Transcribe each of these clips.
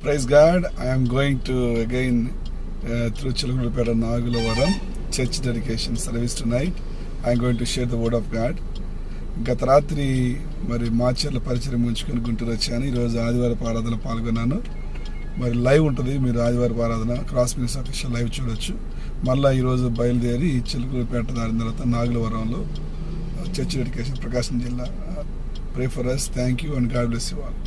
Praise God. I am going to again through Chilagulupeta Nagulavaram church dedication service tonight. I am going to share the word of God. గత రాత్రి మరి మాచర్ల పరిచయం ఉంచుకొని గుంటూరు వచ్చాను. ఈరోజు ఆదివారపు ఆరాధన పాల్గొన్నాను. మరి లైవ్ ఉంటుంది, మీరు ఆదివారపు ఆరాధన క్రాస్ మీన్స్ అఫీషియల్ లైవ్ చూడొచ్చు. మళ్ళీ ఈరోజు బయలుదేరి చిలుకలపేట దారిన తర్వాత నాగులవరంలో చర్చ్ డెడికేషన్ ప్రకాశం జిల్లా. Pray for us. Thank you and God bless you all.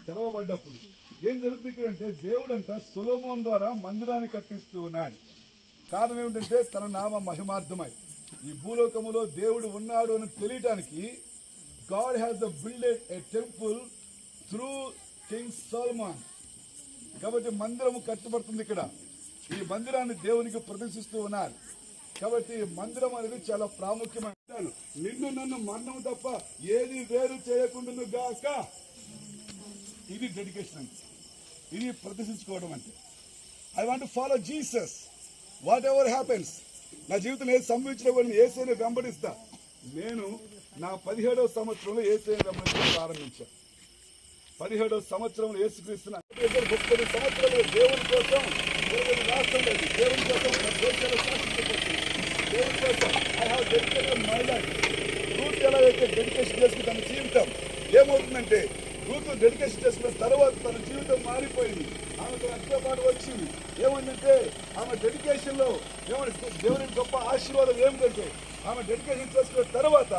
తెరవబడ్డప్పుడు ఏం జరుగుతుంది అంటే దేవుడు అంట సొలొమోను ద్వారా మందిరాన్ని కట్టిస్తూ ఉన్నాడు. కారణం ఏమిటంటే తన నామ మహిమార్థమై ఈ భూలోకములో దేవుడు ఉన్నాడు అని తెలియటానికి God has builded a temple through king Solomon. కాబట్టి మందిరము కట్టబడుతుంది. ఇక్కడ ఈ మందిరాన్ని దేవునికి ప్రదర్శిస్తూ ఉన్నారు. కాబట్టి మందిరం అనేది చాలా ప్రాముఖ్యమైన. నిన్ను నన్ను మరణం తప్ప ఏది వేరు చేయకుండా గాక. ఇది డెడికేషన్ అంటే, ఇది ప్రదర్శించుకోవడం అంటే. I want to follow Jesus what ever happens. నా జీవితంలో ఏది సంభవించినా కూడా యేసుని వెంబడిస్తా. నేను నా 17వ సంవత్సరంలో యేసుని వెంబడించడం ప్రారంభించాను. 17వ సంవత్సరంలో యేసుక్రీస్తున్న 30 సంవత్సరాలు దేవుని కోసం రాష్ట్రం లేదు, దేవుని కోసం దేవుని కోసం I have dedicated my life. Ruth ఎలా అయితే డెడికేషన్ చేసుకుని తన జీవితం ఏమవుతుందంటే, రూత్ డెడికేషన్ చేసుకున్న తర్వాత తన జీవితం మారిపోయింది. ఆమెకు రక్తపాటు వచ్చింది. ఏమంటే ఆమె డెడికేషన్ లో దేవుని గొప్ప ఆశీర్వాదం ఏమిటంటే, ఆమె డెడికేషన్ చేసుకున్న తర్వాత